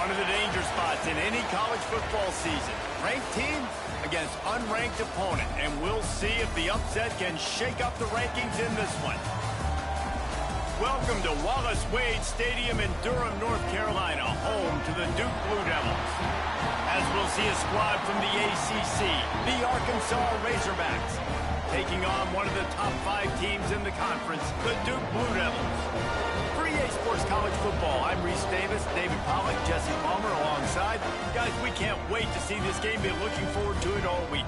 One of the danger spots in any college football season. Ranked team against unranked opponent. And we'll see if the upset can shake up the rankings in this one. Welcome to Wallace Wade Stadium in Durham, North Carolina, home to the Duke Blue Devils. As we'll see a squad from the ACC, the Arkansas Razorbacks, taking on one of the top 5 teams in the conference, the Duke Blue Devils. For EA Sports College Football, I'm Reese Davis, David Pollack, Jesse Palmer alongside. Guys, we can't wait to see this game. Been looking forward to it all week.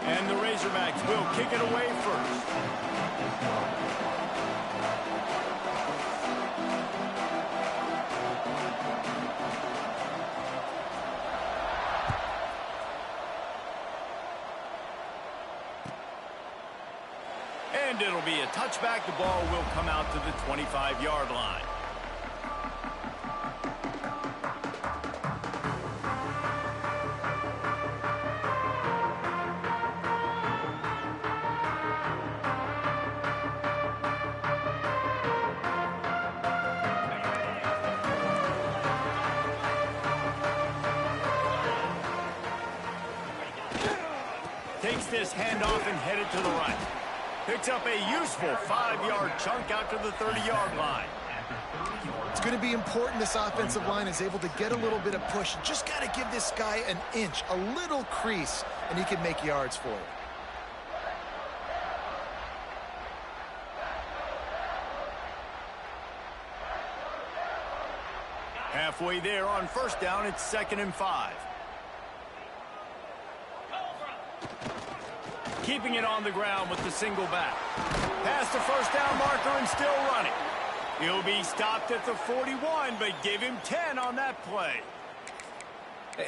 And the Razorbacks will kick it away first. And it'll be a touchback. The ball will come out to the 25-yard line. Takes this handoff and headed to the right. Picks up a useful 5-yard chunk out to the 30-yard line. It's going to be important this offensive line is able to get a little bit of push. Just got to give this guy an inch, a little crease, and he can make yards for you. Halfway there on first down, it's 2nd and 5. Keeping it on the ground with the single back. Past the first down marker and still running. He'll be stopped at the 41, but give him 10 on that play.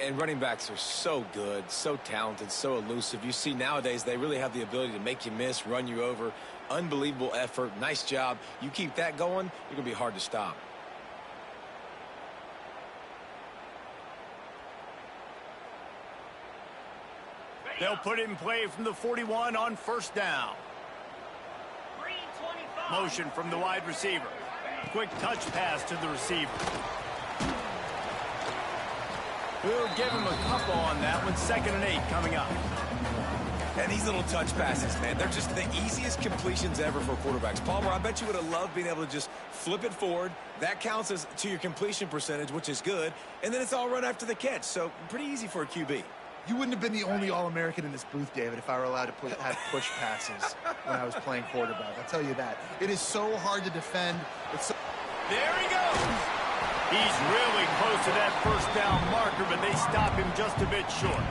And running backs are so good, so talented, so elusive. You see nowadays they really have the ability to make you miss, run you over. Unbelievable effort. Nice job. You keep that going, you're going to be hard to stop. They'll put it in play from the 41 on first down. Motion from the wide receiver. Quick touch pass to the receiver. We'll give him a couple on that one. 2nd and 8 coming up. And these little touch passes, man, they're just the easiest completions ever for quarterbacks. Palmer, I bet you would have loved being able to just flip it forward. That counts as to your completion percentage, which is good. And then it's all run after the catch. So pretty easy for a QB. You wouldn't have been the only All-American in this booth, David, if I were allowed to have push passes when I was playing quarterback. I'll tell you that. It is so hard to defend. There he goes. He's really close to that first down marker, but they stop him just a bit short.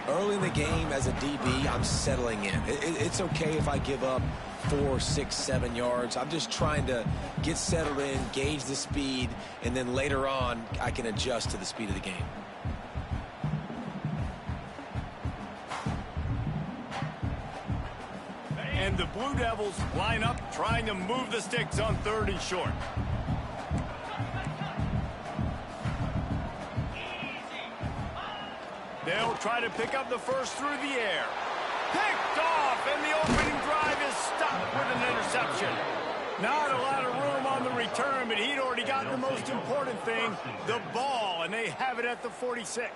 Early in the game as a DB, I'm settling in. It's okay if I give up 4, 6, 7 yards. I'm just trying to get settled in, gauge the speed, and then later on, I can adjust to the speed of the game. And the Blue Devils line up, trying to move the sticks on 3rd and short. They'll try to pick up the first through the air. Picked off, and the opening drive is stopped with an interception. Not a lot of room on the return, but he'd already gotten the most important thing, the ball, and they have it at the 46.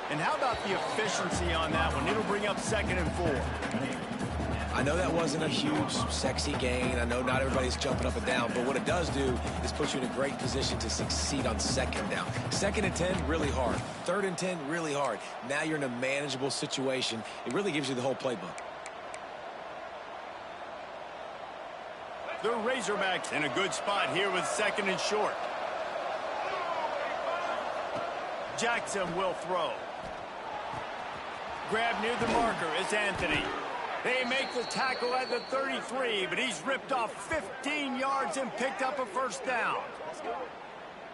And how about the efficiency on that one? It'll bring up 2nd and 4. I know that wasn't a huge, sexy gain. I know not everybody's jumping up and down, but what it does do is put you in a great position to succeed on 2nd down. 2nd and 10, really hard. 3rd and 10, really hard. Now you're in a manageable situation. It really gives you the whole playbook. The Razorbacks in a good spot here with 2nd and short. Jackson will throw. Grab near the marker is Anthony. They make the tackle at the 33, but he's ripped off 15 yards and picked up a first down.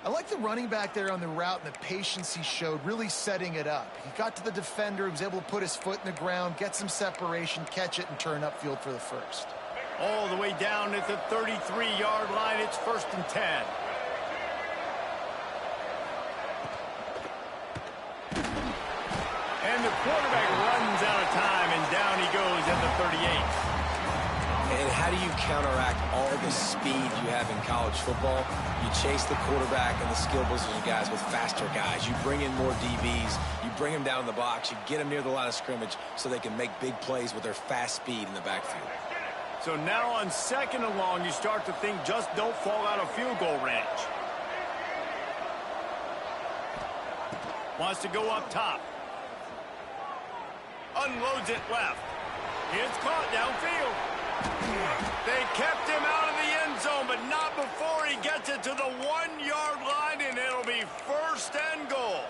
I like the running back there on the route and the patience he showed, really setting it up. He got to the defender, he was able to put his foot in the ground, get some separation, catch it, and turn upfield for the first. All the way down at the 33-yard line, it's 1st and 10. And the quarterback runs out of time, and down he goes at the 38. And how do you counteract all the speed you have in college football? You chase the quarterback and the skill position guys with faster guys. You bring in more DBs. You bring them down in the box. You get them near the line of scrimmage so they can make big plays with their fast speed in the backfield. So now on 2nd and long, you start to think just don't fall out of field goal range. Wants to go up top. Unloads it left. It's caught downfield. They kept him out of the end zone, but not before he gets it to the 1-yard line, and it'll be 1st and goal.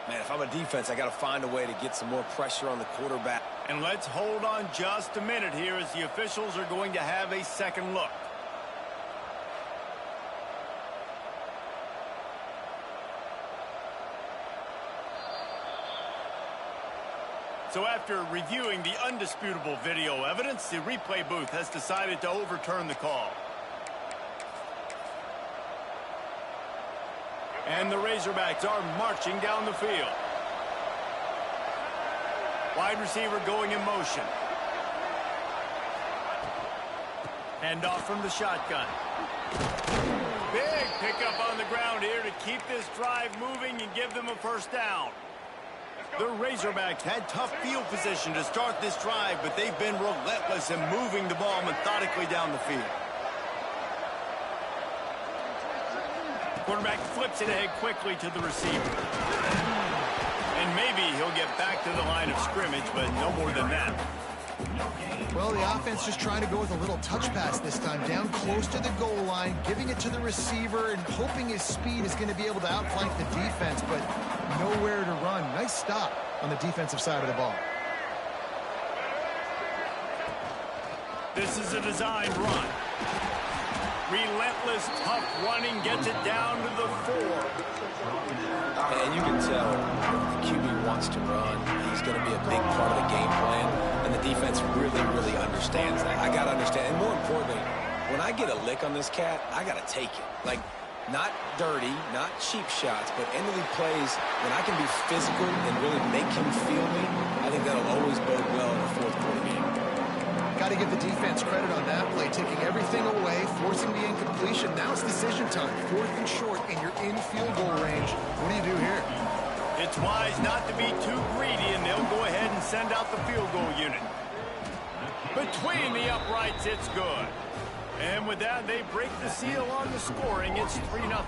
Man, if I'm a defense, I got to find a way to get some more pressure on the quarterback. And let's hold on just a minute here as the officials are going to have a second look. So after reviewing the undisputable video evidence, the replay booth has decided to overturn the call. And the Razorbacks are marching down the field. Wide receiver going in motion. Hand off from the shotgun. Big pickup on the ground here to keep this drive moving and give them a first down. The Razorbacks had tough field position to start this drive, but they've been relentless in moving the ball methodically down the field. Quarterback flips it ahead quickly to the receiver. And maybe he'll get back to the line of scrimmage, but no more than that. Well, the offense just trying to go with a little touch pass this time, down close to the goal line, giving it to the receiver and hoping his speed is going to be able to outflank the defense, but nowhere to run. Nice stop on the defensive side of the ball. This is a designed run. Relentless, tough running, gets it down to the 4. And you can tell if the QB wants to run, he's going to be a big part of the game plan, and the defense really, really understands that. I got to understand, and more importantly, when I get a lick on this cat, I got to take it. Like, not dirty, not cheap shots, but end of the plays, when I can be physical and really make him feel me, I think that'll always bode well in a fourth quarter game. Got to give the defense credit on that play, taking everything away, forcing the incompletion. Now it's decision time. 4th and short, and you're in field goal range. What do you do here? It's wise not to be too greedy, and they'll go ahead and send out the field goal unit. Between the uprights, it's good. And with that, they break the seal on the scoring. It's 3-0.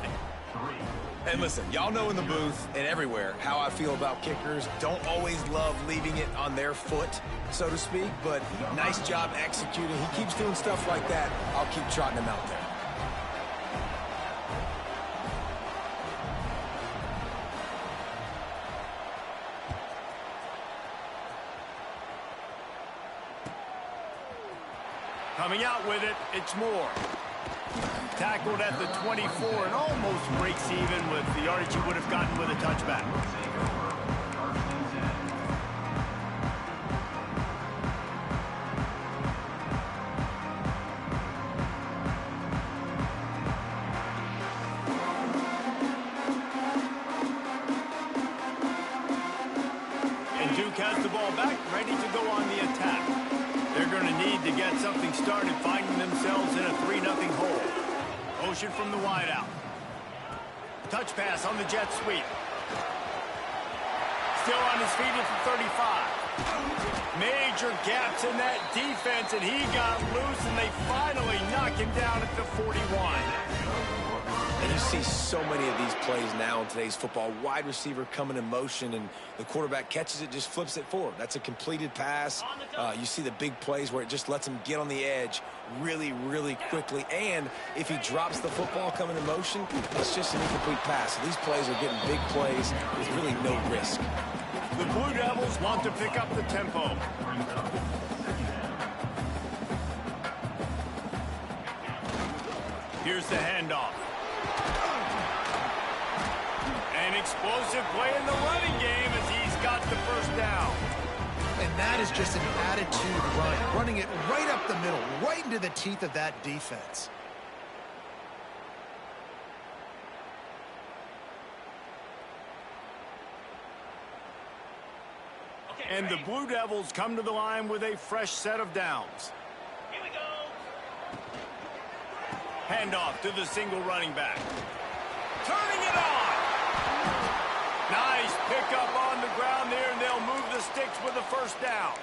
And listen, y'all know in the booth and everywhere how I feel about kickers. Don't always love leaving it on their foot, so to speak, but nice job executing. He keeps doing stuff like that. I'll keep trotting him out there. Coming out with it, it's Moore. Tackled at the 24 and almost breaks even with the yardage he would have gotten with a touchback. And Duke has the ball back, ready to go on the attack. They're going to need to get something started, finding themselves in a 3-0 hole. Motion from the wideout. Touch pass on the jet sweep. Still on his feet at the 35. Major gaps in that defense, and he got loose, and they finally knock him down at the 41. And you see so many of these plays now in today's football. Wide receiver coming in motion, and the quarterback catches it, just flips it forward. That's a completed pass. You see the big plays where it just lets him get on the edge really, really quickly. And if he drops the football coming in motion, it's just an incomplete pass. So these plays are getting big plays with really no risk. The Blue Devils want to pick up the tempo. Here's the handoff. An explosive play in the running game as he's got the first down. And that is just an attitude run, running it right up the middle, right into the teeth of that defense. And the Blue Devils come to the line with a fresh set of downs. Here we go. Handoff to the single running back. Turning it on. Nice pickup on the ground there, and they'll move the sticks with a first down.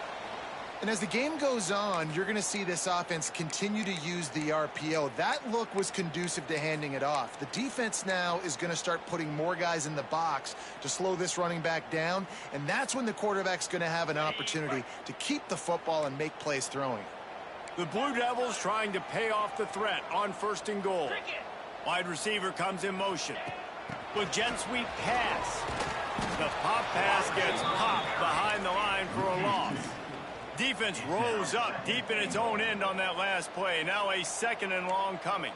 And as the game goes on, you're going to see this offense continue to use the RPO. That look was conducive to handing it off. The defense now is going to start putting more guys in the box to slow this running back down, and that's when the quarterback's going to have an opportunity to keep the football and make plays throwing. The Blue Devils trying to pay off the threat on 1st and goal. Wide receiver comes in motion. With jet sweep pass. The pop pass gets popped behind the line for a loss. Defense rose up deep in its own end on that last play. Now a 2nd and long coming.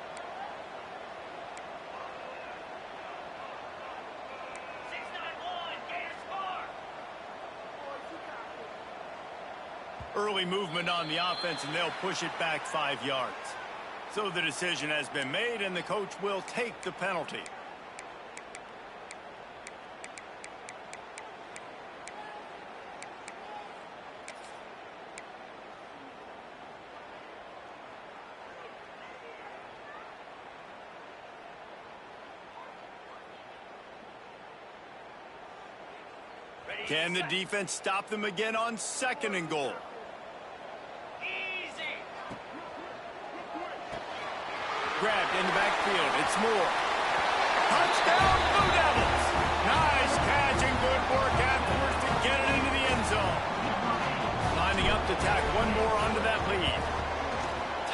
Early movement on the offense, and they'll push it back 5 yards. So the decision has been made, and the coach will take the penalty. Can the defense stop them again on 2nd and goal? Grabbed in the backfield. It's Moore. Touchdown, Blue Devils! Nice catch and good work afterwards to get it into the end zone. Lining up to tack one more onto that lead.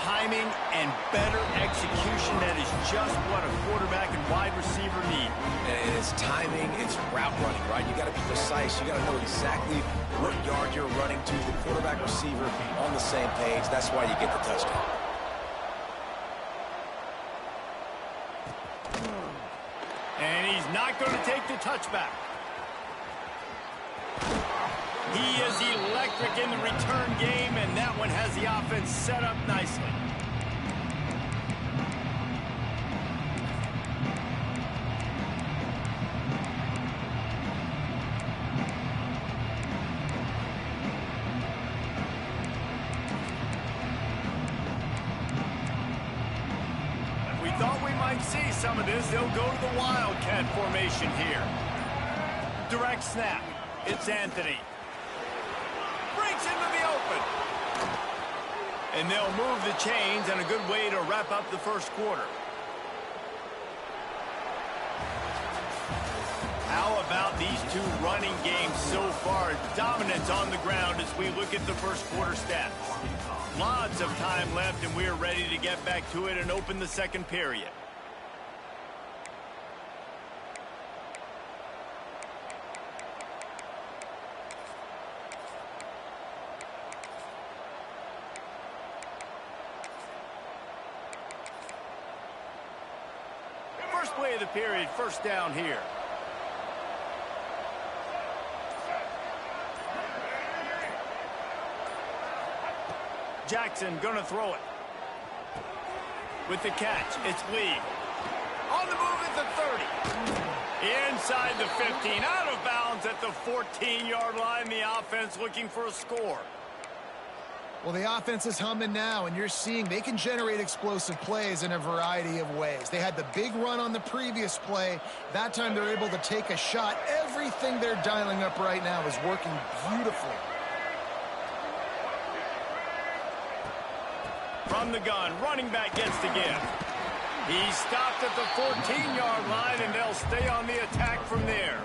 Timing and better execution, that is just what a quarterback and wide receiver need. And it's timing, it's route running, right? You got to be precise. You got to know exactly what yard you're running to. The quarterback receiver on the same page. That's why you get the touchdown. And he's not going to take the touchback. He is electric in the return game, and that one has the offense set up nicely. We thought we might see some of this. They'll go to the Wildcat formation here. Direct snap. It's Anthony. Breaks into the open. And they'll move the chains, and a good way to wrap up the first quarter. How about these two running games so far? Dominance on the ground as we look at the first quarter stats. Lots of time left, and we're ready to get back to it and open the second period. First play of the period, first down here. Jackson gonna throw it. With the catch, it's Lee. On the move at the 30. Inside the 15, out of bounds at the 14-yard line. The offense looking for a score. Well, the offense is humming now, and you're seeing they can generate explosive plays in a variety of ways. They had the big run on the previous play. That time they're able to take a shot. Everything they're dialing up right now is working beautifully. From the gun, running back gets the give. He's stopped at the 14-yard line, and they'll stay on the attack from there.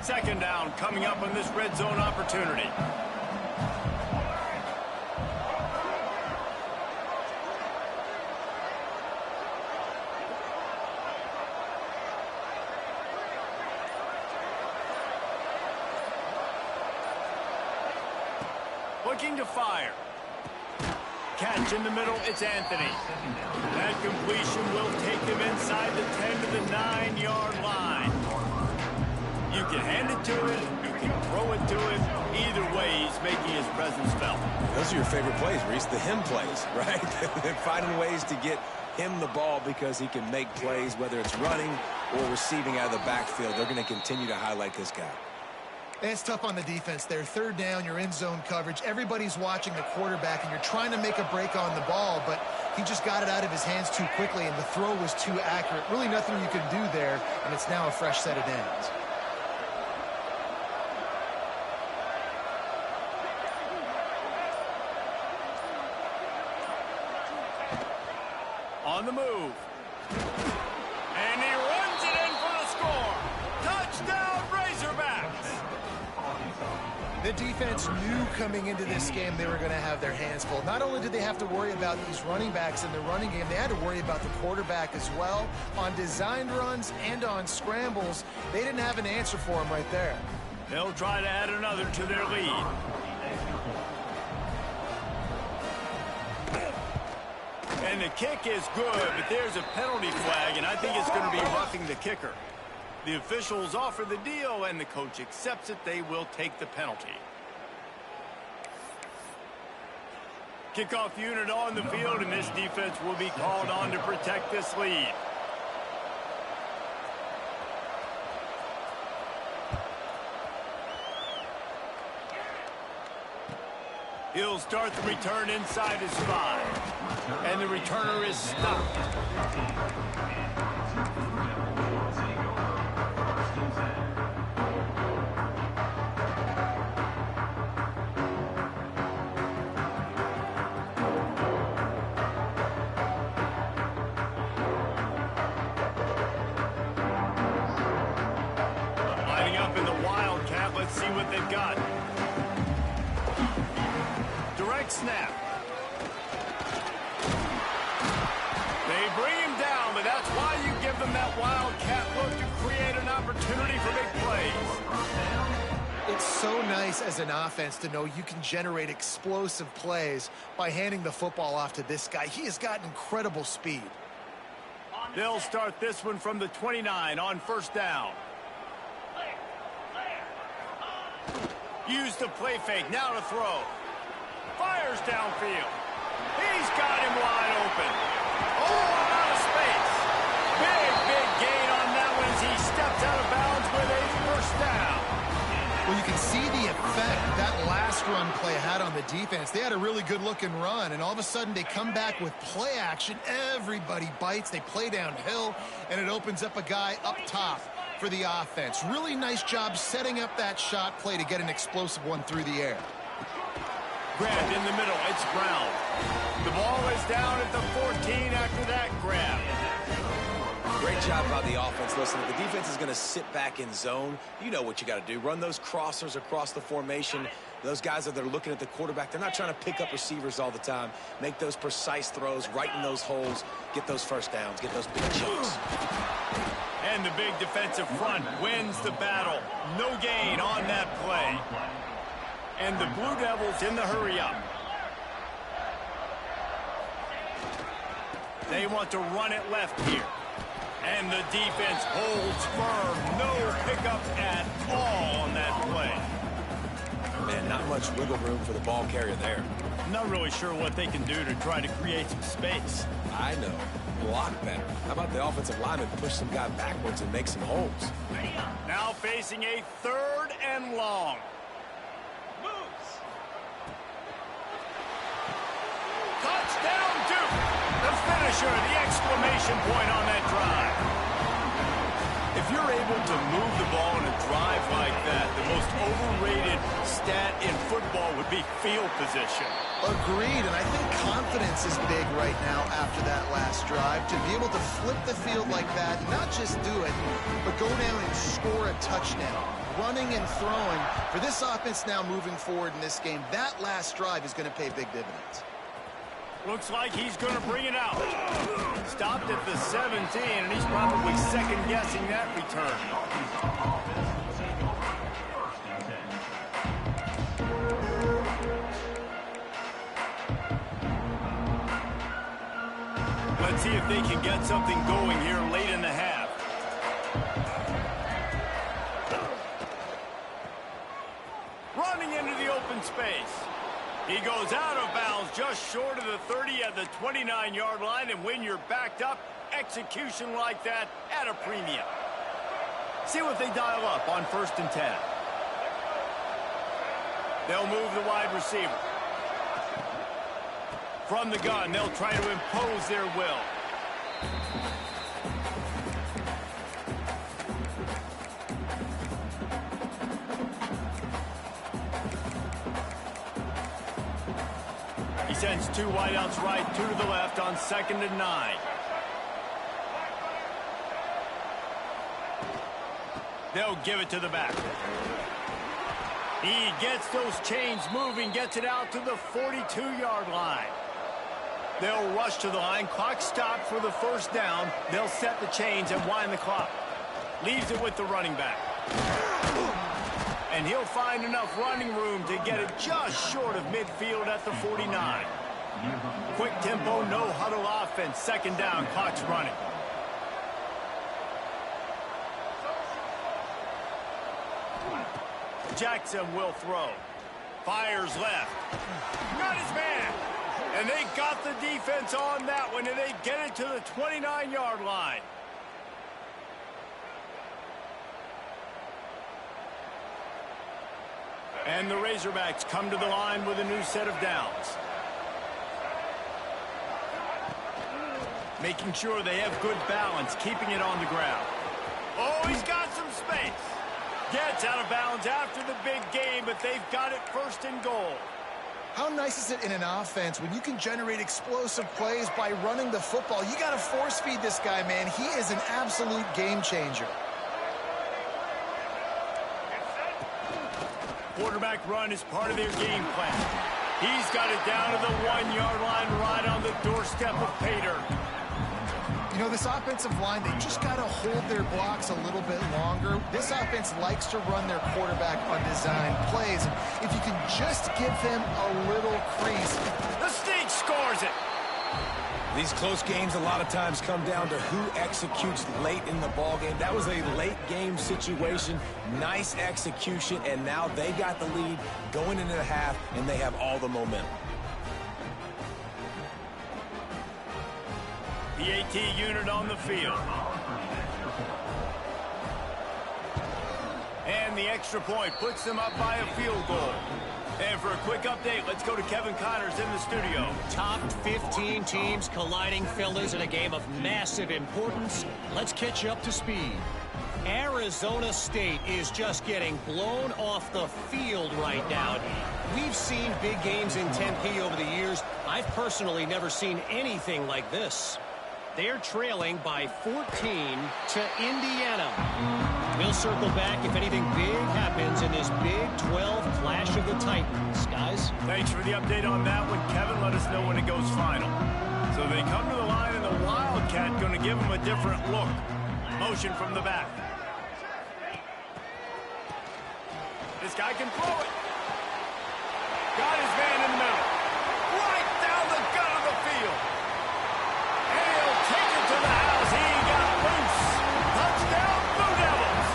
Second down coming up on this red zone opportunity. looking to fire. Catch in the middle, it's Anthony. That completion will take him inside the 10 to the 9-yard line. You can hand it to him, you can throw it to him. Either way, he's making his presence felt. Those are your favorite plays, Reese, the him plays, right? They're finding ways to get him the ball because he can make plays, whether it's running or receiving out of the backfield. They're going to continue to highlight this guy. It's tough on the defense there. Third down, you're in zone coverage. Everybody's watching the quarterback, and you're trying to make a break on the ball, but he just got it out of his hands too quickly, and the throw was too accurate. Really nothing you can do there, and it's now a fresh set of downs. On the move. And he runs it in for the score. Touchdown, Razorbacks. The defense knew coming into this game they were going to have their hands full. Not only did they have to worry about these running backs in the running game, they had to worry about the quarterback as well. On designed runs and on scrambles, they didn't have an answer for him right there. They'll try to add another to their lead. And the kick is good, but there's a penalty flag, and I think it's going to be roughing the kicker. The officials offer the deal, and the coach accepts it. They will take the penalty. Kickoff unit on the field, and this defense will be called on to protect this lead. He'll start the return inside his 5. And the returner is stopped. Lining up in the Wildcat. Let's see what they've got. Direct snap. They bring him down, but that's why you give them that wildcat look to create an opportunity for big plays. It's so nice as an offense to know you can generate explosive plays by handing the football off to this guy. He has got incredible speed. They'll start this one from the 29 on first down. Use the play fake, now to throw. Fires downfield. He's got him wide open. Oh, out of space. Big gain on that one as he steps out of bounds with a first down. Well, you can see the effect that last run play had on the defense. They had a really good-looking run, and all of a sudden they come back with play action. Everybody bites. They play downhill, and it opens up a guy up top for the offense. Really nice job setting up that shot play to get an explosive one through the air. Grabbed in the middle. It's Brown. The ball is down at the 14 after that grab. Great job by the offense. Listen, if the defense is going to sit back in zone, you know what you got to do. Run those crossers across the formation. Those guys that are looking at the quarterback, they're not trying to pick up receivers all the time. Make those precise throws, right in those holes, get those first downs, get those big chunks. And the big defensive front wins the battle. No gain on that play. And the Blue Devils in the hurry-up. They want to run it left here. And the defense holds firm. No pickup at all on that play. Man, not much wiggle room for the ball carrier there. I'm not really sure what they can do to try to create some space. I know. Block better. How about the offensive lineman push some guy backwards and make some holes? Now facing a 3rd and long. Touchdown, Duke! The finisher, the exclamation point on that drive. If you're able to move the ball in a drive like that, the most overrated stat in football would be field position. Agreed, and I think confidence is big right now after that last drive. To be able to flip the field like that, not just do it, but go down and score a touchdown. Running and throwing. For this offense now moving forward in this game, that last drive is going to pay big dividends. Looks like he's going to bring it out. Stopped at the 17, and he's probably second-guessing that return. if they can get something going here late in the half. Running into the open space. He goes out of bounds just short of the 30 at the 29-yard line, and when you're backed up, execution like that at a premium. See what they dial up on 1st and 10. They'll move the wide receiver. From the gun, they'll try to impose their will. He sends 2 wideouts right, 2 to the left on 2nd and 9. They'll give it to the back. He gets those chains moving, gets it out to the 42-yard line. They'll rush to the line. Clock stopped for the 1st down. They'll set the chains and wind the clock. Leaves it with the running back. And he'll find enough running room to get it just short of midfield at the 49. Quick tempo, no huddle offense. 2nd down, clock's running. Jackson will throw. Fires left. Got his man. And they got the defense on that one, and they get it to the 29-yard line. And the Razorbacks come to the line with a new set of downs. Making sure they have good balance, keeping it on the ground. Oh, he's got some space. Gets out of bounds after the big game, but they've got it 1st and goal. How nice is it in an offense when you can generate explosive plays by running the football? You got to force feed this guy, man. He is an absolute game changer. Quarterback run is part of their game plan. He's got it down to the 1-yard line right on the doorstep of Pater. You know, this offensive line, they just got to hold their blocks a little bit longer. This offense likes to run their quarterback on design plays. If you can just give them a little crease. The Sneak scores it. These close games a lot of times come down to who executes late in the ballgame. That was a late game situation. Nice execution, and now they got the lead going into the half, and they have all the momentum. The AT unit on the field. And the extra point puts them up by a field goal. And for a quick update, let's go to Kevin Connors in the studio. Top 15 teams colliding, fellas, in a game of massive importance. Let's catch you up to speed. Arizona State is just getting blown off the field right now. We've seen big games in Tempe over the years. I've personally never seen anything like this. They're trailing by 14 to Indiana. We'll circle back if anything big happens in this Big 12 Clash of the Titans. Guys? Thanks for the update on that one, Kevin. Let us know when it goes final. So they come to the line, and the Wildcat going to give them a different look. Motion from the back. This guy can throw it. Got his man in the middle. Right down the gut of the field. And he'll take it to the house. He got loose. Touchdown, Blue Devils.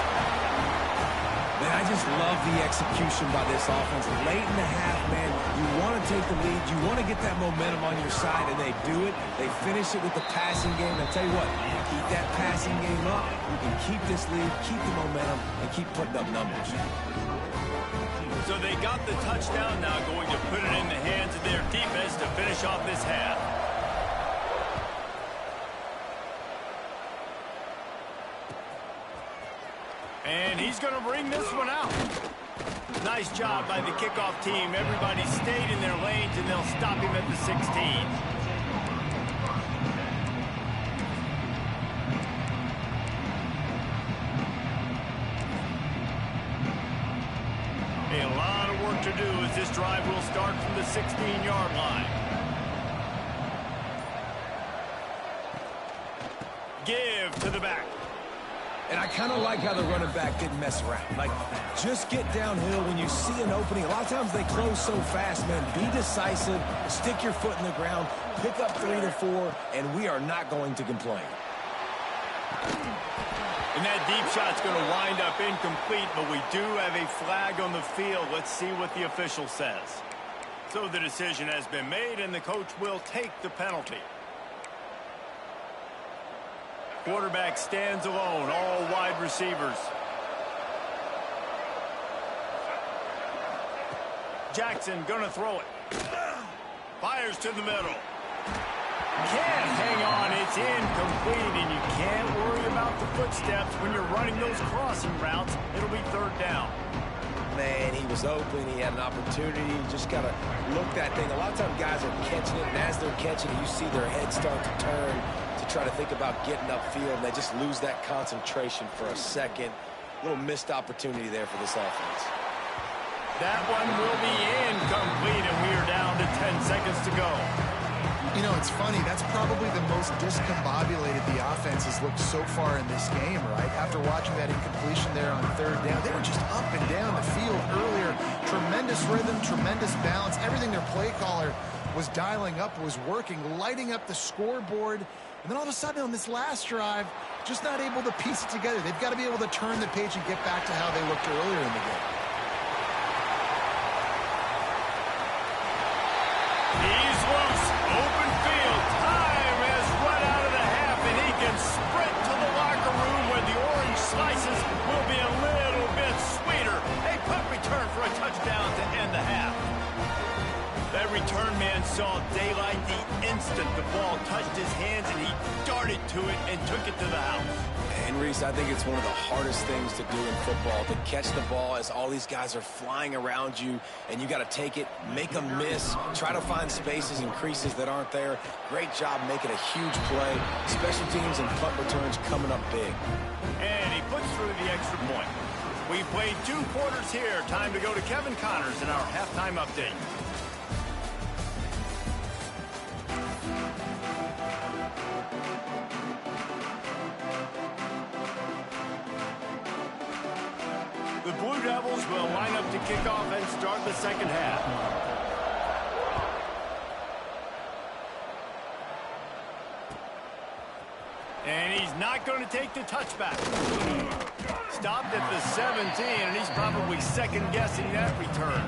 Man, I just love the execution by this offense. Late in the half, man, you want to take the lead. You want to get that momentum on your side, and they do it. They finish it with the passing game. I tell you what, you keep that passing game up, you can keep this lead, keep the momentum, and keep putting up numbers. So they got the touchdown, now going to put it in the hands of their defense to finish off this half. And he's going to bring this one out. Nice job by the kickoff team. Everybody stayed in their lanes, and they'll stop him at the 16. A lot of work to do as this drive will start from the 16-yard line. Give to the back. And I kind of like how the running back didn't mess around. Like, just get downhill when you see an opening. A lot of times they close so fast, man. Be decisive, stick your foot in the ground, pick up 3 to 4, and we are not going to complain. And that deep shot's going to wind up incomplete, but we do have a flag on the field. Let's see what the official says. So the decision has been made, and the coach will take the penalty. Quarterback stands alone, all wide receivers. Jackson gonna throw it. Fires to the middle. Can't hang on, it's incomplete, and you can't worry about the footsteps when you're running those crossing routes. It'll be 3rd down. Man, he was open, he had an opportunity, you just gotta look that thing. A lot of times guys are catching it, and as they're catching it, you see their head start to turn to try to think about getting upfield, and they just lose that concentration for a second. Little missed opportunity there for this offense. That one will be incomplete, and we are down to 10 seconds to go. You know, it's funny. That's probably the most discombobulated the offense has looked so far in this game, right? After watching that incompletion there on 3rd down, they were just up and down the field earlier. Tremendous rhythm, tremendous balance. Everything their play caller was dialing up was working, lighting up the scoreboard. And then all of a sudden on this last drive, just not able to piece it together. They've got to be able to turn the page and get back to how they looked earlier in the game. He's loose. Open field. Time has run out of the half, and he can sprint to the locker room where the orange slices will be a little bit sweeter. A punt return for a touchdown to end the half. That return man saw daylight the instant the ball touched his hands, and he darted to it and took it to the house. And Reese, I think it's one of the hardest things to do in football, to catch the ball as all these guys are flying around you, and you got to take it, make them miss, try to find spaces and creases that aren't there. Great job making a huge play. Special teams and punt returns coming up big. And he puts through the extra point. We played 2 quarters here. Time to go to Kevin Connors in our halftime update. The Blue Devils will line up to kick off and start the second half. And he's not going to take the touchback. Stopped at the 17, and he's probably second-guessing that return.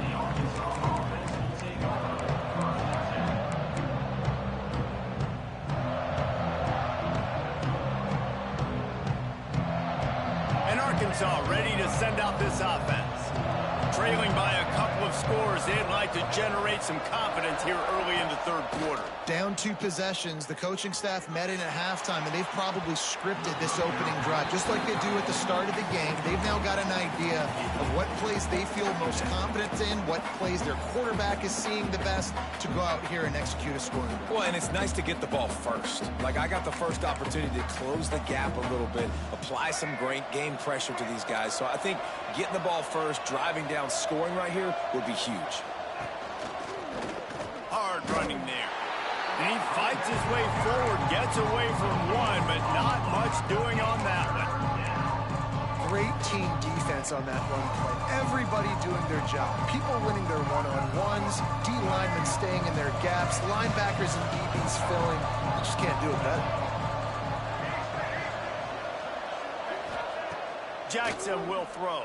Arkansas ready to send out this offense. Trailing by a couple of scores, they'd like to generate some confidence here early in the 3rd quarter. Down 2 possessions, the coaching staff met in at halftime, and they've probably scripted this opening drive, just like they do at the start of the game. They've now got an idea of what plays they feel most confident in, what plays their quarterback is seeing the best to go out here and execute a scoring drive. Well, and it's nice to get the ball first. Like, I got the first opportunity to close the gap a little bit, apply some great game pressure to these guys. So I think getting the ball first, driving down, scoring right here would be huge. Hard running there. And he fights his way forward, gets away from one, but not much doing on that one. Great team defense on that run play. Everybody doing their job. People winning their one-on-ones, D linemen staying in their gaps, linebackers and DBs filling. You just can't do it better. Jackson will throw.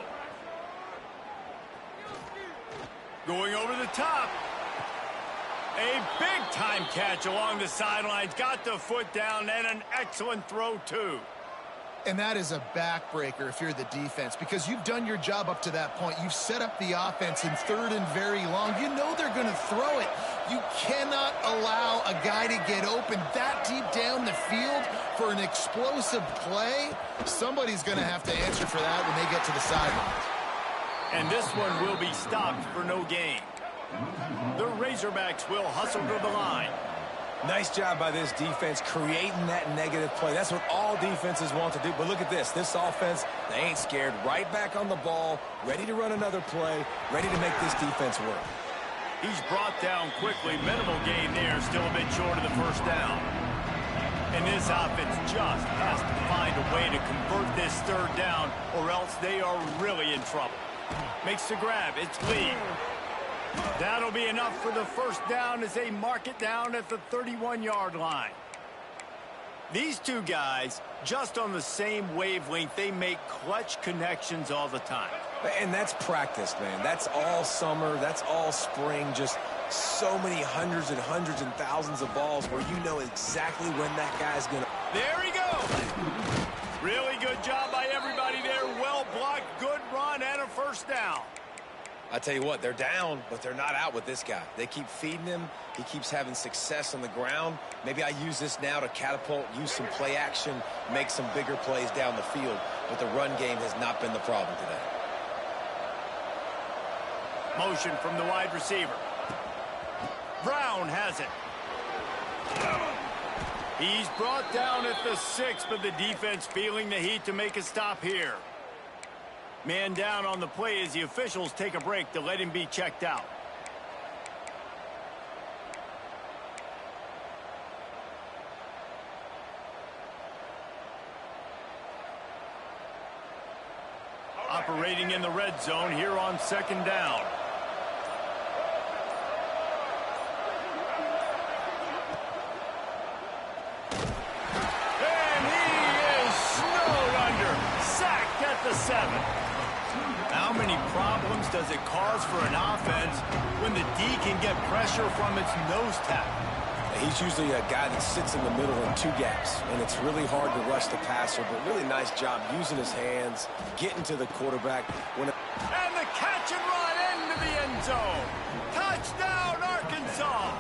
Going over the top. A big-time catch along the sidelines. Got the foot down, and an excellent throw, too. And that is a backbreaker if you're the defense, because you've done your job up to that point. You've set up the offense in 3rd and very long. You know they're going to throw it. You cannot allow a guy to get open that deep down the field for an explosive play. Somebody's going to have to answer for that when they get to the sidelines. And this one will be stopped for no gain. The Razorbacks will hustle to the line. Nice job by this defense creating that negative play. That's what all defenses want to do. But look at this. This offense, they ain't scared. Right back on the ball, ready to run another play, ready to make this defense work. He's brought down quickly. Minimal gain there, still a bit short of the 1st down. And this offense just has to find a way to convert this third down, or else they are really in trouble. Makes the grab. It's Lee. That'll be enough for the first down as they mark it down at the 31-yard line. These two guys, just on the same wavelength, they make clutch connections all the time. And that's practice, man. That's all summer. That's all spring. Just so many hundreds and hundreds and thousands of balls where you know exactly when that guy's going to... There he goes. Really good job by everybody there. Well blocked, good run, and a first down. I tell you what, they're down, but they're not out with this guy. They keep feeding him. He keeps having success on the ground. Maybe I use this now to catapult, use some play action, make some bigger plays down the field. But the run game has not been the problem today. Motion from the wide receiver. Brown has it. He's brought down at the 6, but the defense feeling the heat to make a stop here. Man down on the play as the officials take a break to let him be checked out. Operating in the red zone here on second down. And he is snowed under. Sacked at the 7. How many problems does it cause for an offense when the D can get pressure from its nose tackle? He's usually a guy that sits in the middle in two gaps, and it's really hard to rush the passer, but really nice job using his hands, getting to the quarterback. And the catch and run into the end zone. Touchdown, Arkansas!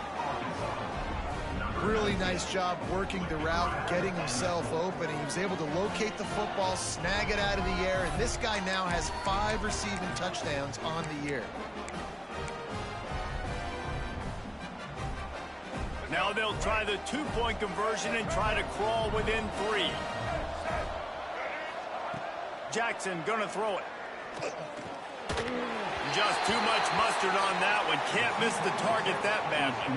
Really nice job working the route, getting himself open, and he was able to locate the football, snag it out of the air, and this guy now has 5 receiving touchdowns on the year. Now they'll try the 2-point conversion and try to crawl within 3. Jackson gonna throw it. Just too much mustard on that one. Can't miss the target that badly.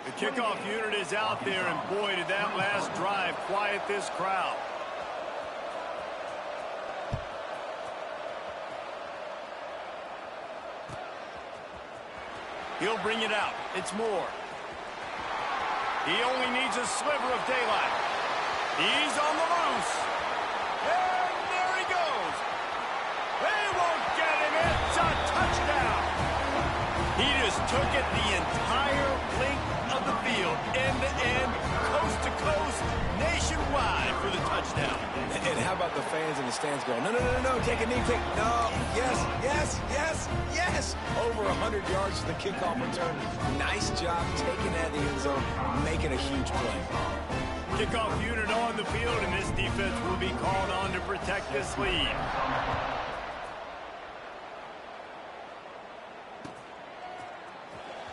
The kickoff unit is out there, and boy, did that last drive quiet this crowd. He'll bring it out. It's Moore. He only needs a sliver of daylight. He's on the loose. And there he goes. They won't get him. It's a touchdown. He just took it the entire length of the field, end to end, coast to coast, nationwide for the touchdown. And how about the fans in the stands going, no, no, no, no, take a knee, no, yes, yes, yes, yes. Over 100 yards to the kickoff return. Nice job taking that in the end zone, making a huge play. Kickoff unit on the field, and this defense will be called on to protect this lead.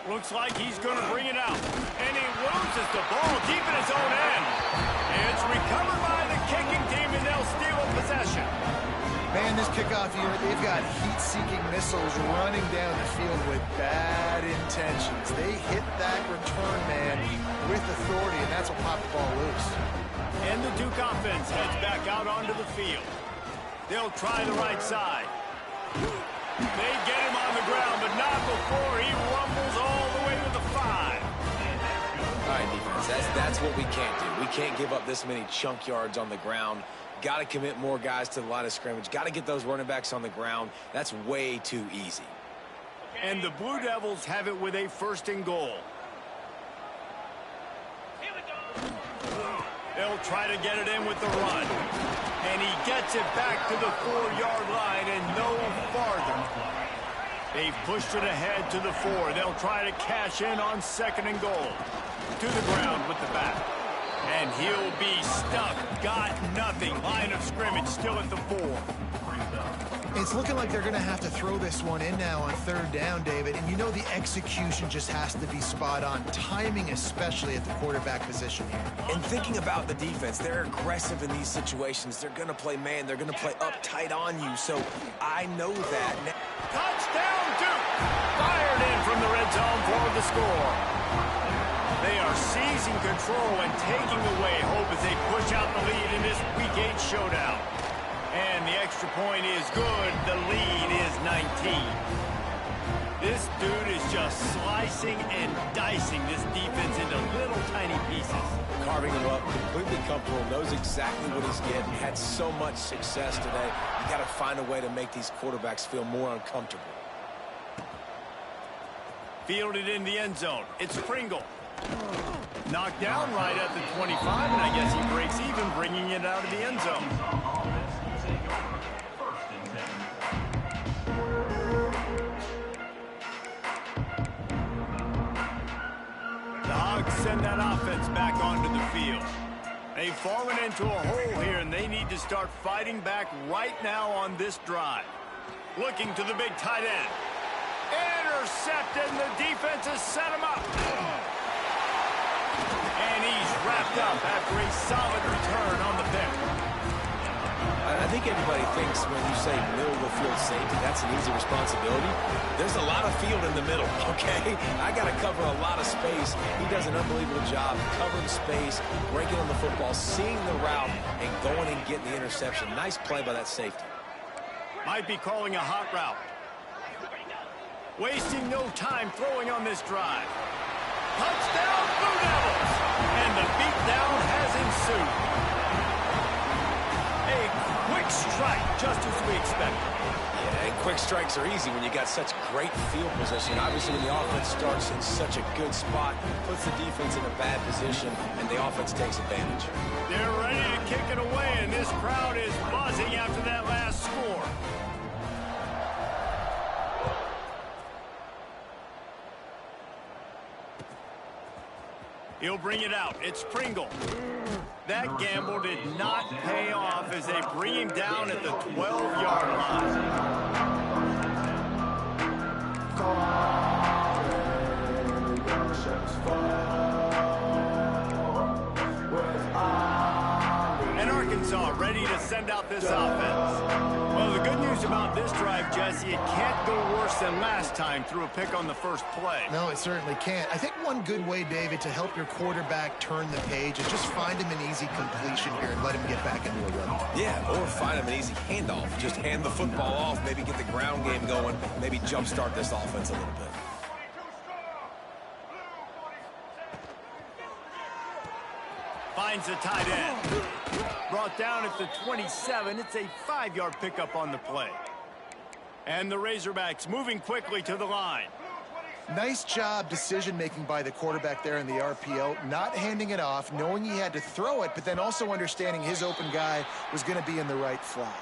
Looks like he's going to bring it out. And he loses the ball deep in his own end. It's recovered by the kicking team, and they'll steal a possession. Man, this kickoff unit, they've got heat-seeking missiles running down the field with bad intentions. They hit that return man with authority, and that's what popped the ball loose. And the Duke offense heads back out onto the field. They'll try the right side. They get him on the ground, but not before he rumbles all the way to the 5. All right, defense, that's what we can't do. We can't give up this many chunk yards on the ground. Got to commit more guys to the line of scrimmage. Got to get those running backs on the ground. That's way too easy. And the Blue Devils have it with a 1st and goal. They'll try to get it in with the run. And he gets it back to the 4-yard line and no farther. They've pushed it ahead to the 4. They'll try to cash in on 2nd and goal. To the ground with the back. And he'll be stuck. Got nothing. Line of scrimmage still at the 4. It's looking like they're going to have to throw this one in now on 3rd down, David. And you know the execution just has to be spot on. Timing especially at the quarterback position here. And thinking about the defense, they're aggressive in these situations. They're going to play man. They're going to play up tight on you. So I know that. Touchdown, Duke! Fired in from the red zone for the score. They are seizing control and taking away hope as they push out the lead in this Week 8 showdown. And the extra point is good. The lead is 19. This dude is just slicing and dicing this defense into little tiny pieces. Carving him up, completely comfortable, knows exactly what he's getting. Had so much success today. You got to find a way to make these quarterbacks feel more uncomfortable. Fielded in the end zone. It's Pringle. Knocked down right at the 25, and I guess he breaks even, bringing it out of the end zone. The Hogs send that offense back onto the field. They've fallen into a hole here, and they need to start fighting back right now on this drive. Looking to the big tight end. Intercepted, and the defense has set him up. And he's wrapped up after a solid return on the pick. I think everybody thinks when you say middle of the field safety, that's an easy responsibility. There's a lot of field in the middle, okay? I got to cover a lot of space. He does an unbelievable job covering space, breaking on the football, seeing the route, and going and getting the interception. Nice play by that safety. Might be calling a hot route. Wasting no time throwing on this drive. Touchdown, Blue Devils! And the beatdown has ensued. A quick strike, just as we expected. Yeah, and quick strikes are easy when you got such great field position. Obviously, when the offense starts in such a good spot, puts the defense in a bad position, and the offense takes advantage. They're ready to kick it away, and this crowd is buzzing after that last score. He'll bring it out. It's Pringle. That gamble did not pay off as they bring him down at the 12-yard line. And Arkansas ready to send out this offense. Well, the good news about this drive, Jesse, it can't go worse than last time through a pick on the first play. No, it certainly can't. I think one good way, David, to help your quarterback turn the page is just find him an easy completion here and let him get back into a rhythm. Yeah, or find him an easy handoff. Just hand the football off, maybe get the ground game going, maybe jumpstart this offense a little bit. Finds the tight end. Brought down at the 27. It's a 5-yard pickup on the play. And the Razorbacks moving quickly to the line. Nice job decision-making by the quarterback there in the RPO, not handing it off, knowing he had to throw it, but then also understanding his open guy was going to be in the right flat.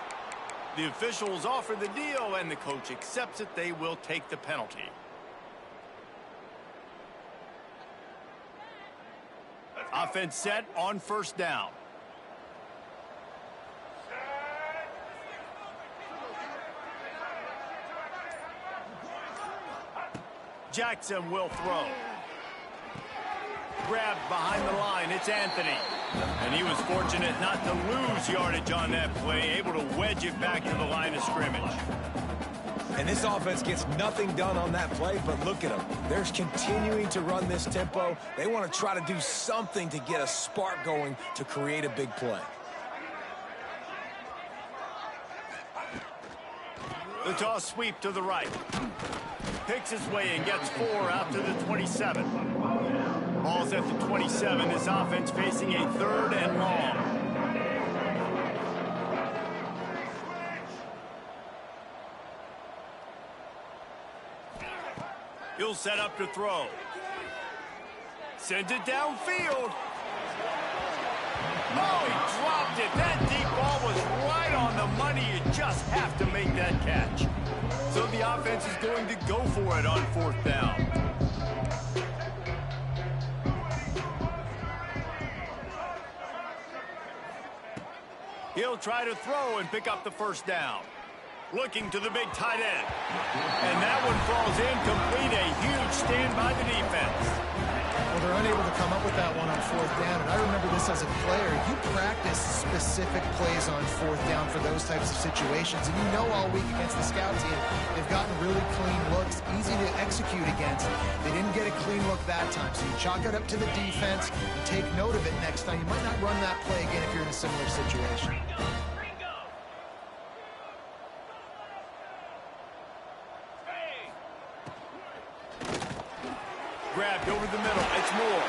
The officials offer the deal, and the coach accepts it. They will take the penalty. Offense set on first down. Jackson will throw. Grabbed behind the line. It's Anthony. And he was fortunate not to lose yardage on that play, able to wedge it back to the line of scrimmage. And this offense gets nothing done on that play, but look at them. They're continuing to run this tempo. They want to try to do something to get a spark going to create a big play. The toss sweep to the right. Picks his way and gets 4 out to the 27. Ball's at the 27. This offense facing a 3rd and long. He'll set up to throw. Sends it downfield. Oh, he dropped it. That deep ball was right on the money. You just have to make that catch. So the offense is going to go for it on 4th down. He'll try to throw and pick up the first down. Looking to the big tight end. And that one falls incomplete. A huge stand by the defense. Well, they're unable to come up with that one on 4th down. And I remember this as a player. You practice specific plays on fourth down for those types of situations, and you know all week against the scout team, they've gotten really clean looks, easy to execute against. They didn't get a clean look that time, so you chalk it up to the defense and take note of it next time. You might not run that play again if you're in a similar situation. Grabbed over the middle. It's Moore.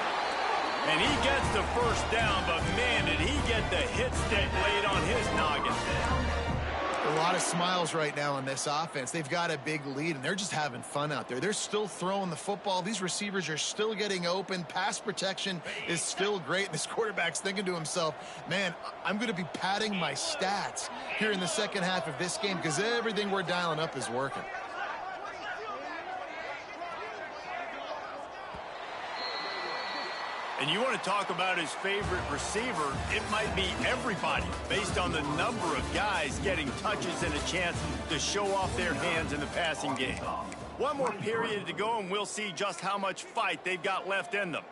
And he gets the first down, but man, did he get the hit stick laid on his noggin. A lot of smiles right now on this offense. They've got a big lead, and they're just having fun out there. They're still throwing the football. These receivers are still getting open. Pass protection is still great. This quarterback's thinking to himself, man, I'm going to be padding my stats here in the second half of this game because everything we're dialing up is working. And you want to talk about his favorite receiver, it might be everybody based on the number of guys getting touches and a chance to show off their hands in the passing game. One more period to go, and we'll see just how much fight they've got left in them.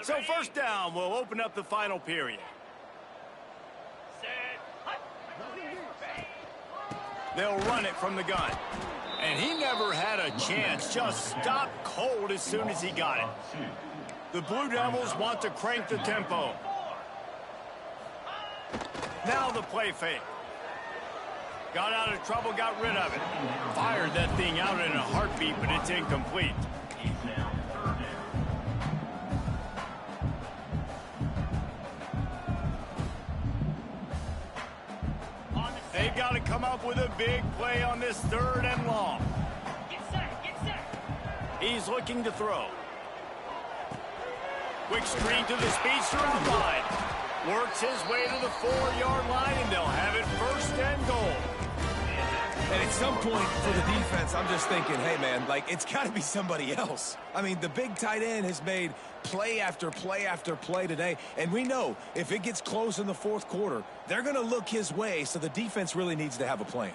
So first down, we'll open up the final period. They'll run it from the gun. And he never had a chance, just stopped cold as soon as he got it. The Blue Devils want to crank the tempo. Now the play fake. Got out of trouble, got rid of it. Fired that thing out in a heartbeat, but it's incomplete. They've got to come up with a big play on this 3rd and long. Get set. He's looking to throw. Quick screen to the speedster on the line. Works his way to the 4-yard line, and they'll have it 1st and goal. And at some point for the defense, I'm just thinking, hey, man, like, it's got to be somebody else. I mean, the big tight end has made play after play after play today, and we know if it gets close in the 4th quarter, they're going to look his way, so the defense really needs to have a plan.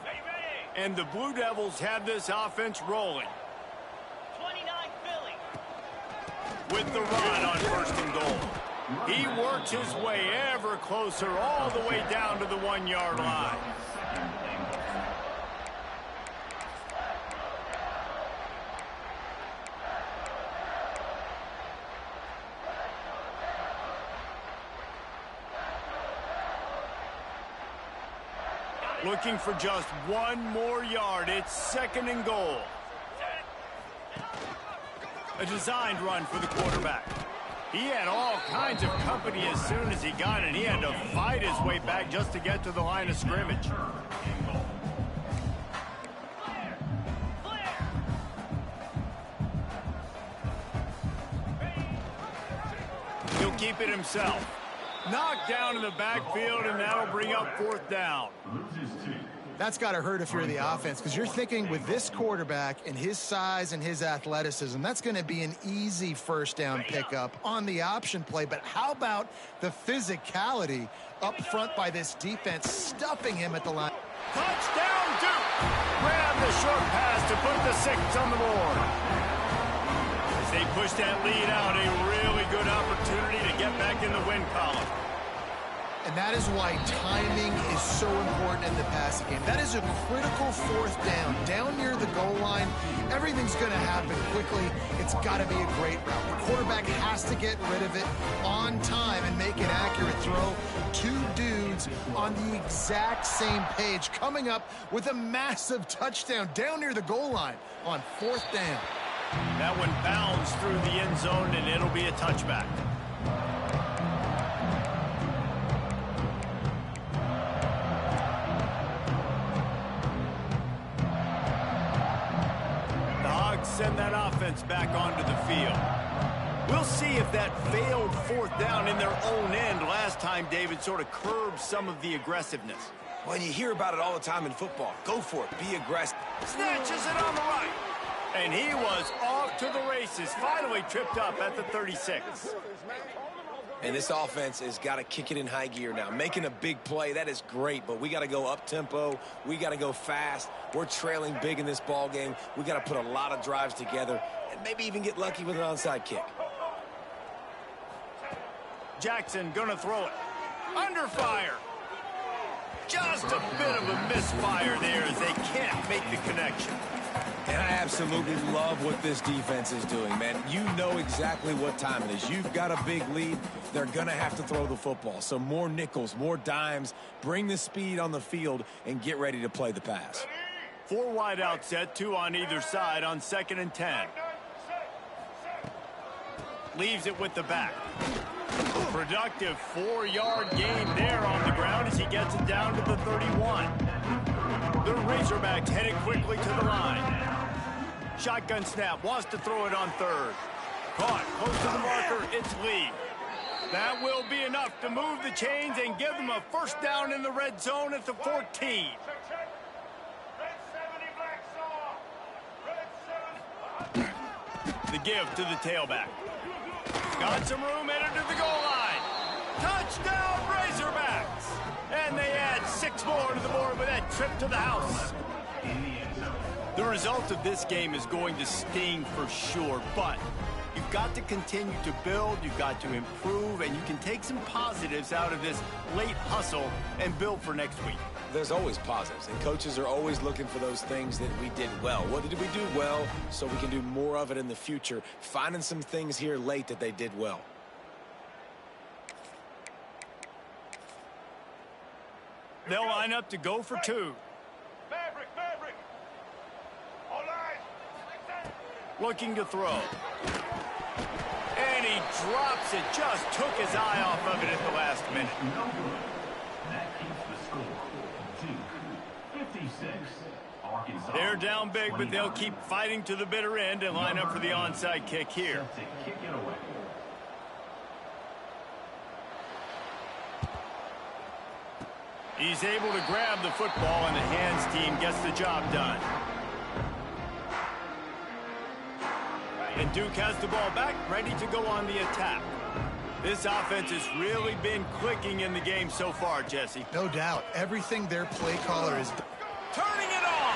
And the Blue Devils have this offense rolling. 29 Philly. With the run on 1st and goal. He works his way ever closer all the way down to the 1-yard line. Looking for just 1 more yard. It's 2nd and goal. A designed run for the quarterback. He had all kinds of company as soon as he got it. He had to fight his way back just to get to the line of scrimmage. He'll keep it himself. Knocked down in the backfield, and that'll bring up 4th down. That's got to hurt if you're the offense, because you're thinking with this quarterback and his size and his athleticism, that's going to be an easy 1st down pickup on the option play. But how about the physicality up front by this defense, stuffing him at the line? Touchdown, Duke! Grab the short pass to put the 6 on the board. As they push that lead out, a really good opportunity to get back in the win column. And that is why timing is so important in the passing game. That is a critical 4th down. Down near the goal line, everything's going to happen quickly. It's got to be a great route. The quarterback has to get rid of it on time and make an accurate throw. 2 dudes on the exact same page, coming up with a massive touchdown down near the goal line on 4th down. That one bounds through the end zone, and it'll be a touchback. Send that offense back onto the field. We'll see if that failed 4th down in their own end last time, David, sort of curbed some of the aggressiveness. Well, you hear about it all the time in football. Go for it. Be aggressive. Snatches it on the right. And he was off to the races. Finally tripped up at the 36. And this offense has got to kick it in high gear now. Making a big play, that is great, but we got to go up-tempo. We got to go fast. We're trailing big in this ball game. We got to put a lot of drives together and maybe even get lucky with an onside kick. Jackson gonna throw it. Under fire. Just a bit of a misfire there as they can't make the connection. And I absolutely love what this defense is doing, man. You know exactly what time it is. You've got a big lead. They're going to have to throw the football. So more nickels, more dimes. Bring the speed on the field and get ready to play the pass. 4 wide out set, 2 on either side on 2nd and 10. Leaves it with the back. Productive 4-yard gain there on the ground as he gets it down to the 31. The Razorbacks headed quickly to the line. Shotgun snap, wants to throw it on 3rd. Caught, close to the marker, it's Lee. That will be enough to move the chains and give them a first down in the red zone at the 14. The give to the tailback. Got some room, entered to the goal line. Touchdown, Razorbacks! And they add 6 more to the board with that trip to the house. The result of this game is going to sting for sure, but you've got to continue to build, you've got to improve, and you can take some positives out of this late hustle and build for next week. There's always positives, and coaches are always looking for those things that we did well. What did we do well so we can do more of it in the future? Finding some things here late that they did well. They'll line up to go for 2. Looking to throw. And he drops it. Just took his eye off of it at the last minute. That keeps the score 56. Arkansas. They're down big, but they'll keep fighting to the bitter end and line up for the onside kick here. Kick it away. He's able to grab the football, and the hands team gets the job done. And Duke has the ball back, ready to go on the attack. This offense has really been clicking in the game so far, Jesse. No doubt. Everything their play caller is Turning it on!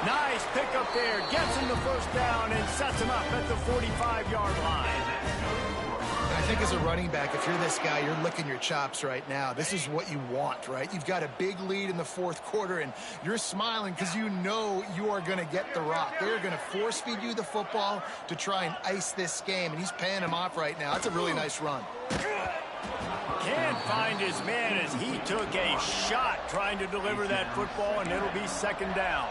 Nice pickup there. Gets him the first down and sets him up at the 45-yard line. I think as a running back, if you're this guy, you're licking your chops right now. This is what you want, right? You've got a big lead in the 4th quarter, and you're smiling because you know you are going to get the rock. They're going to force-feed you the football to try and ice this game, and he's paying him off right now. That's a really nice run. Can't find his man as he took a shot trying to deliver that football, and it'll be 2nd down.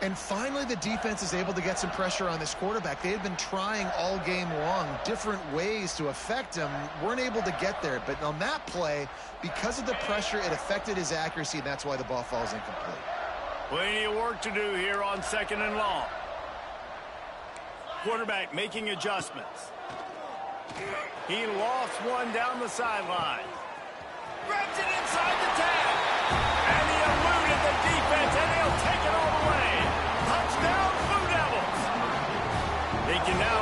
And finally, the defense is able to get some pressure on this quarterback. They had been trying all game long different ways to affect him. Weren't able to get there. But on that play, because of the pressure, it affected his accuracy, and that's why the ball falls incomplete. Plenty of work to do here on 2nd and long. Quarterback making adjustments. He lost one down the sideline. Grabs it inside the tag. And he eluded the defense, and he'll take it all the way. Touchdown, Blue Devils. They can now